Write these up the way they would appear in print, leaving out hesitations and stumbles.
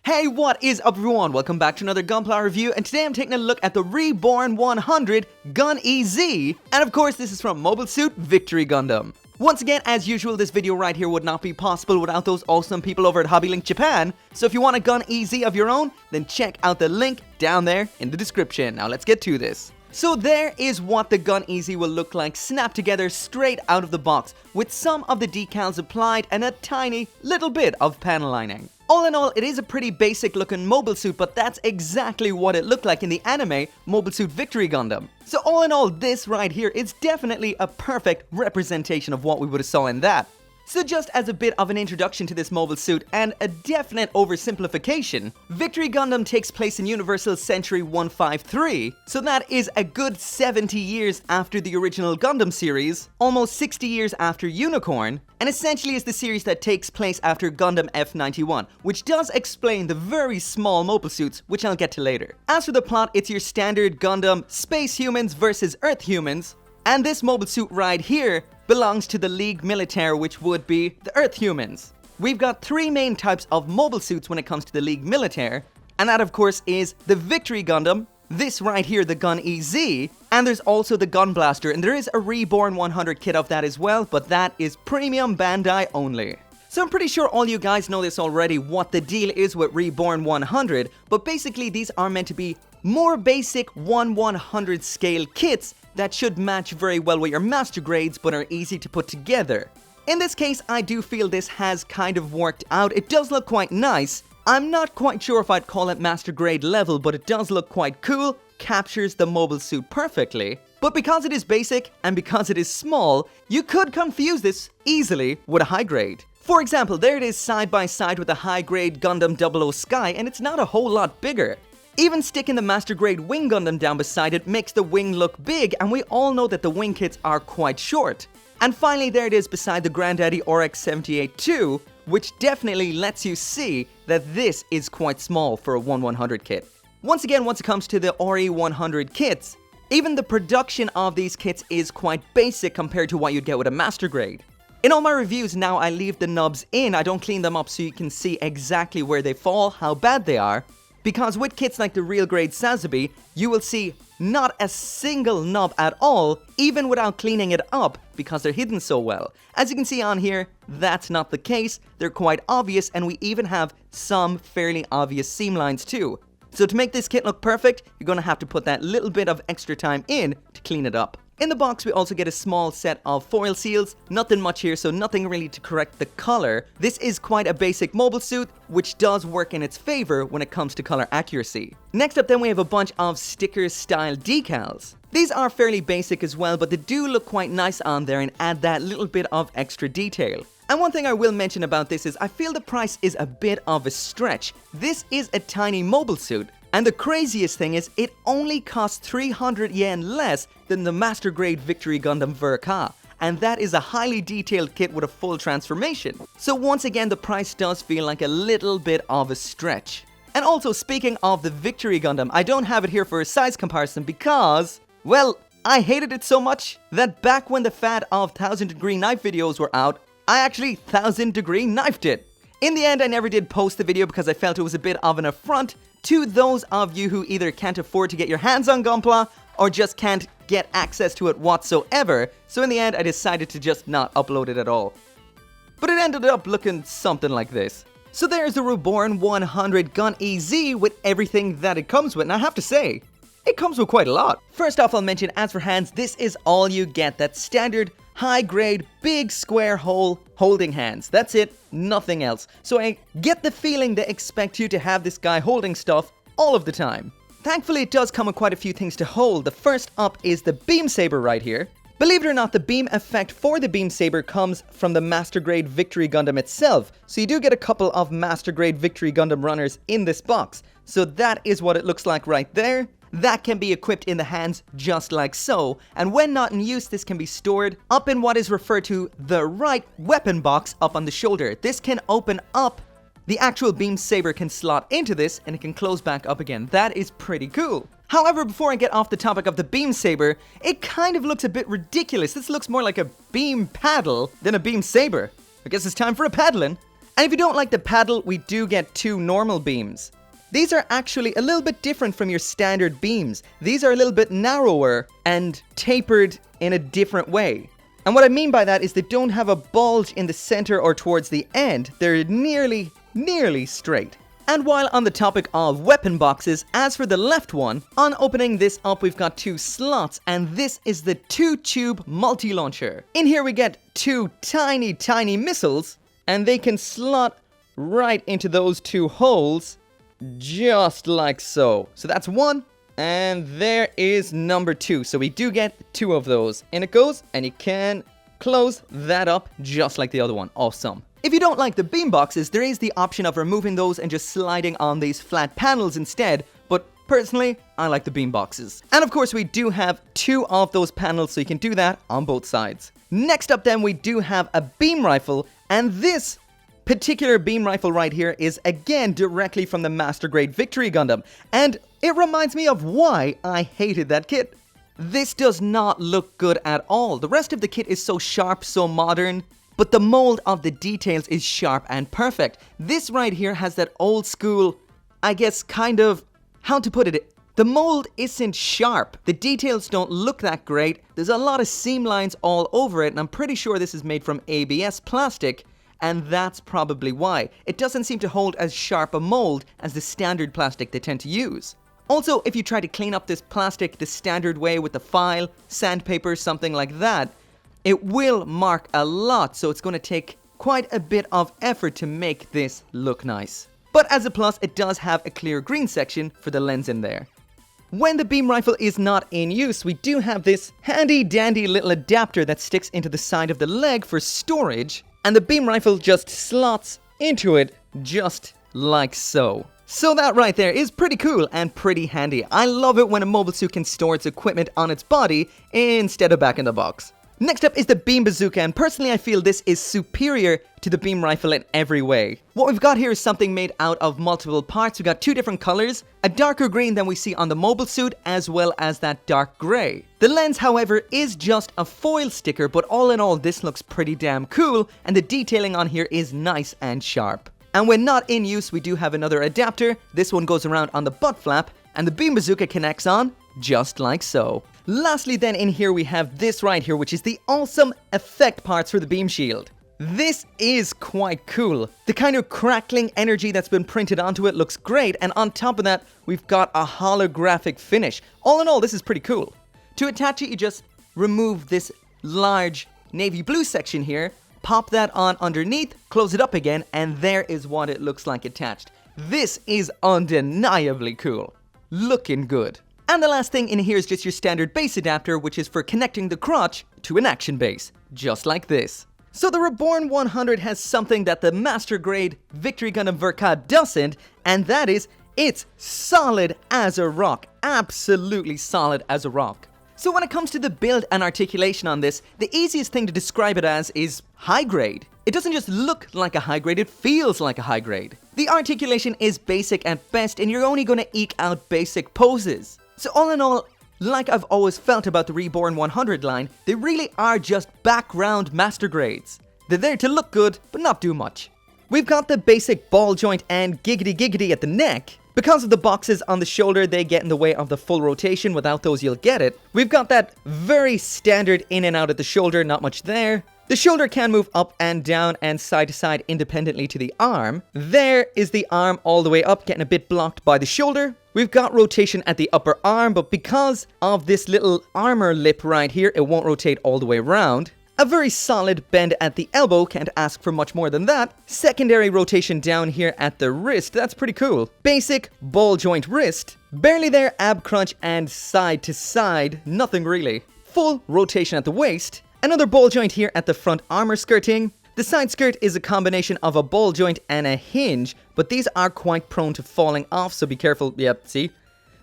Hey, what is up everyone? Welcome back to another Gunpla review, and today I'm taking a look at the Reborn 100 Gun EZ, and of course this is from Mobile Suit Victory Gundam. Once again, as usual, this video right here would not be possible without those awesome people over at Hobbylink Japan, so if you want a Gun EZ of your own, then check out the link down there in the description. Now let's get to this. So there is what the Gun EZ will look like snapped together straight out of the box, with some of the decals applied and a tiny little bit of panel lining. All in all, it is a pretty basic looking mobile suit, but that's exactly what it looked like in the anime Mobile Suit Victory Gundam. So all in all, this right here is definitely a perfect representation of what we would have saw in that. So just as a bit of an introduction to this mobile suit and a definite oversimplification, Victory Gundam takes place in Universal Century 153, so that is a good 70 years after the original Gundam series, almost 60 years after Unicorn, and essentially is the series that takes place after Gundam F91, which does explain the very small mobile suits, which I'll get to later. As for the plot, it's your standard Gundam space humans versus Earth humans, and this mobile suit right here belongs to the League Militaire, which would be the Earth humans. We've got three main types of mobile suits when it comes to the League Militaire, and that of course is the Victory Gundam, this right here, the Gun EZ, and there's also the Gun Blaster, and there is a Reborn 100 kit of that as well, but that is premium Bandai only. So I'm pretty sure all you guys know this already, what the deal is with Reborn 100, but basically these are meant to be more basic 1/100 scale kits that should match very well with your master grades but are easy to put together. In this case, I do feel this has kind of worked out. It does look quite nice. I'm not quite sure if I'd call it master grade level, but it does look quite cool, captures the mobile suit perfectly. But because it is basic and because it is small, you could confuse this easily with a high grade. For example, there it is side by side with a high grade Gundam 00 Sky, and it's not a whole lot bigger. Even sticking the Master Grade Wing Gundam down beside it makes the wing look big, and we all know that the wing kits are quite short. And finally, there it is beside the Granddaddy RX-78-2, which definitely lets you see that this is quite small for a 1/100 kit. Once again, once it comes to the RE100 kits, even the production of these kits is quite basic compared to what you'd get with a Master Grade. In all my reviews now, I leave the nubs in, I don't clean them up so you can see exactly where they fall, how bad they are. Because with kits like the real grade Sazabi, you will see not a single nub at all, even without cleaning it up, because they're hidden so well. As you can see on here, that's not the case, they're quite obvious, and we even have some fairly obvious seam lines too. So to make this kit look perfect, you're gonna have to put that little bit of extra time in to clean it up. In the box, we also get a small set of foil seals. Nothing much here, so nothing really to correct the color. This is quite a basic mobile suit, which does work in its favor when it comes to color accuracy. Next up then, we have a bunch of sticker style decals. These are fairly basic as well, but they do look quite nice on there and add that little bit of extra detail. And one thing I will mention about this is I feel the price is a bit of a stretch. This is a tiny mobile suit. And the craziest thing is, it only costs 300 yen less than the Master Grade Victory Gundam Verka, and that is a highly detailed kit with a full transformation. So once again, the price does feel like a little bit of a stretch. And also, speaking of the Victory Gundam, I don't have it here for a size comparison because, well, I hated it so much that back when the fad of 1000 degree knife videos were out, I actually 1000 degree knifed it. In the end, I never did post the video because I felt it was a bit of an affront to those of you who either can't afford to get your hands on Gunpla or just can't get access to it whatsoever, so in the end I decided to just not upload it at all. But it ended up looking something like this. So there's the Reborn 100 Gun EZ with everything that it comes with, and I have to say, it comes with quite a lot. First off, I'll mention, as for hands, this is all you get. That standard high grade, big square hole holding hands. That's it, nothing else. So I get the feeling they expect you to have this guy holding stuff all of the time. Thankfully, it does come with quite a few things to hold. The first up is the beam saber right here. Believe it or not, the beam effect for the beam saber comes from the Master Grade Victory Gundam itself. So you do get a couple of Master Grade Victory Gundam runners in this box. So that is what it looks like right there. That can be equipped in the hands just like so, and when not in use, this can be stored up in what is referred to the right weapon box up on the shoulder. This can open up, the actual beam saber can slot into this, and it can close back up again. That is pretty cool. However, before I get off the topic of the beam saber, it kind of looks a bit ridiculous. This looks more like a beam paddle than a beam saber. I guess it's time for a paddling. And if you don't like the paddle, we do get 2 normal beams. These are actually a little bit different from your standard beams. These are a little bit narrower and tapered in a different way. And what I mean by that is they don't have a bulge in the center or towards the end. They're nearly straight. And while on the topic of weapon boxes, as for the left one, on opening this up we've got 2 slots, and this is the 2-tube multi-launcher. In here we get 2 tiny missiles, and they can slot right into those 2 holes, just like so. So that's 1, and there is number 2. So we do get 2 of those. In it goes, and you can close that up just like the other one. Awesome. If you don't like the beam boxes, there is the option of removing those and just sliding on these flat panels instead, but personally, I like the beam boxes. And of course, we do have 2 of those panels, so you can do that on both sides. Next up then, we do have a beam rifle, and this particular beam rifle right here is again directly from the Master Grade Victory Gundam, and it reminds me of why I hated that kit. This does not look good at all. The rest of the kit is so sharp, so modern, but the mold of the details is sharp and perfect. This right here has that old school, I guess kind of, how to put it, the mold isn't sharp. The details don't look that great. There's a lot of seam lines all over it, and I'm pretty sure this is made from ABS plastic, and that's probably why. It doesn't seem to hold as sharp a mold as the standard plastic they tend to use. Also, if you try to clean up this plastic the standard way with the file, sandpaper, something like that, it will mark a lot, so it's going to take quite a bit of effort to make this look nice. But as a plus, it does have a clear green section for the lens in there. When the beam rifle is not in use, we do have this handy dandy little adapter that sticks into the side of the leg for storage, and the beam rifle just slots into it just like so. So that right there is pretty cool and pretty handy. I love it when a mobile suit can store its equipment on its body instead of back in the box. Next up is the beam bazooka, and personally I feel this is superior to the beam rifle in every way. What we've got here is something made out of multiple parts. We've got 2 different colors, a darker green than we see on the mobile suit, as well as that dark gray. The lens, however, is just a foil sticker, but all in all this looks pretty damn cool, and the detailing on here is nice and sharp. And when not in use, we do have another adapter. This one goes around on the butt flap, and the beam bazooka connects on just like so. Lastly then, in here we have this right here, which is the awesome effect parts for the beam shield. This is quite cool. The kind of crackling energy that's been printed onto it looks great, and on top of that, we've got a holographic finish. All in all, this is pretty cool. To attach it, you just remove this large navy blue section here, pop that on underneath, close it up again, and there is what it looks like attached. This is undeniably cool. Looking good. And the last thing in here is just your standard base adapter, which is for connecting the crotch to an action base, just like this. So the Reborn 100 has something that the Master Grade Victory Gundam Verka doesn't, and that is, it's solid as a rock. Absolutely solid as a rock. So when it comes to the build and articulation on this, the easiest thing to describe it as is high grade. It doesn't just look like a high grade, it feels like a high grade. The articulation is basic at best, and you're only going to eke out basic poses. So all in all, like I've always felt about the Reborn 100 line, they really are just background master grades. They're there to look good, but not do much. We've got the basic ball joint and giggity at the neck. Because of the boxes on the shoulder, they get in the way of the full rotation. Without those, you'll get it. We've got that very standard in and out at the shoulder, not much there. The shoulder can move up and down and side to side independently to the arm. There is the arm all the way up, getting a bit blocked by the shoulder. We've got rotation at the upper arm, but because of this little armor lip right here, it won't rotate all the way around. A very solid bend at the elbow, can't ask for much more than that. Secondary rotation down here at the wrist, that's pretty cool. Basic ball joint wrist. Barely there ab crunch and side to side, nothing really. Full rotation at the waist. Another ball joint here at the front armor skirting. The side skirt is a combination of a ball joint and a hinge, but these are quite prone to falling off, so be careful. Yep, see?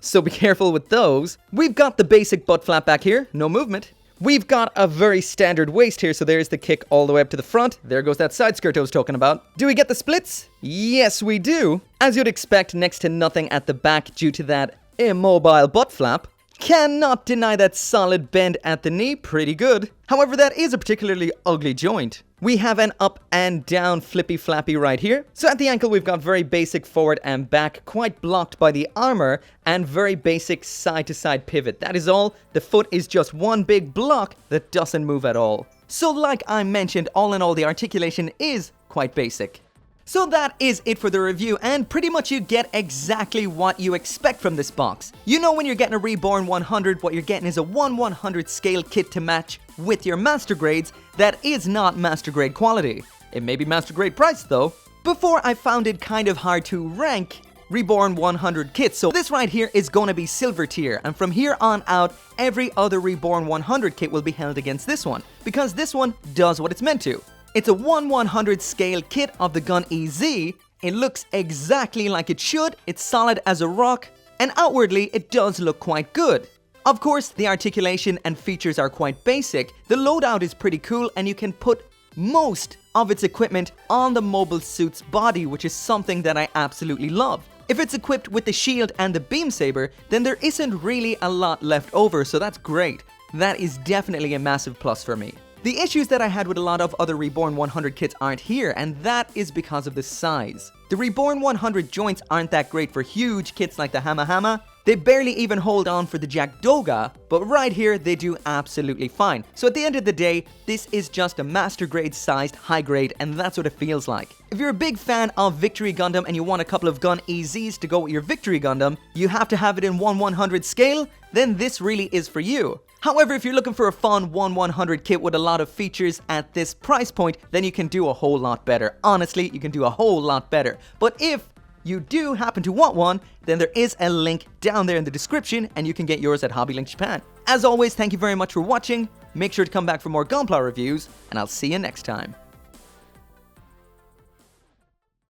So be careful with those. We've got the basic butt flap back here, no movement. We've got a very standard waist here, so there's the kick all the way up to the front. There goes that side skirt I was talking about. Do we get the splits? Yes, we do. As you'd expect, next to nothing at the back due to that immobile butt flap. Cannot deny that solid bend at the knee, pretty good. However, that is a particularly ugly joint. We have an up and down flippy flappy right here. So at the ankle we've got very basic forward and back, quite blocked by the armor, and very basic side to side pivot. That is all. The foot is just one big block that doesn't move at all. So like I mentioned, all in all the articulation is quite basic. So that is it for the review, and pretty much you get exactly what you expect from this box. You know when you're getting a Reborn 100, what you're getting is a 1/100 scale kit to match with your master grades that is not master grade quality. It may be master grade price though. Before I found it kind of hard to rank Reborn 100 kits, so this right here is going to be silver tier, and from here on out every other Reborn 100 kit will be held against this one, because this one does what it's meant to. It's a 1/100 scale kit of the Gun EZ. It looks exactly like it should, it's solid as a rock, and outwardly it does look quite good. Of course, the articulation and features are quite basic, the loadout is pretty cool, and you can put most of its equipment on the mobile suit's body, which is something that I absolutely love. If it's equipped with the shield and the beam saber, then there isn't really a lot left over, so that's great. That is definitely a massive plus for me. The issues that I had with a lot of other Reborn 100 kits aren't here, and that is because of the size. The Reborn 100 joints aren't that great for huge kits like the Hama Hama. They barely even hold on for the Jackdoga, but right here they do absolutely fine. So at the end of the day, this is just a master grade sized high grade, and that's what it feels like. If you're a big fan of Victory Gundam and you want a couple of Gun EZs to go with your Victory Gundam, you have to have it in 1/100 scale, then this really is for you. However, if you're looking for a fun 1/100 kit with a lot of features at this price point, then you can do a whole lot better. Honestly, you can do a whole lot better. But if you do happen to want one, then there is a link down there in the description and you can get yours at Hobbylink Japan. As always, thank you very much for watching. Make sure to come back for more Gunpla reviews, and I'll see you next time.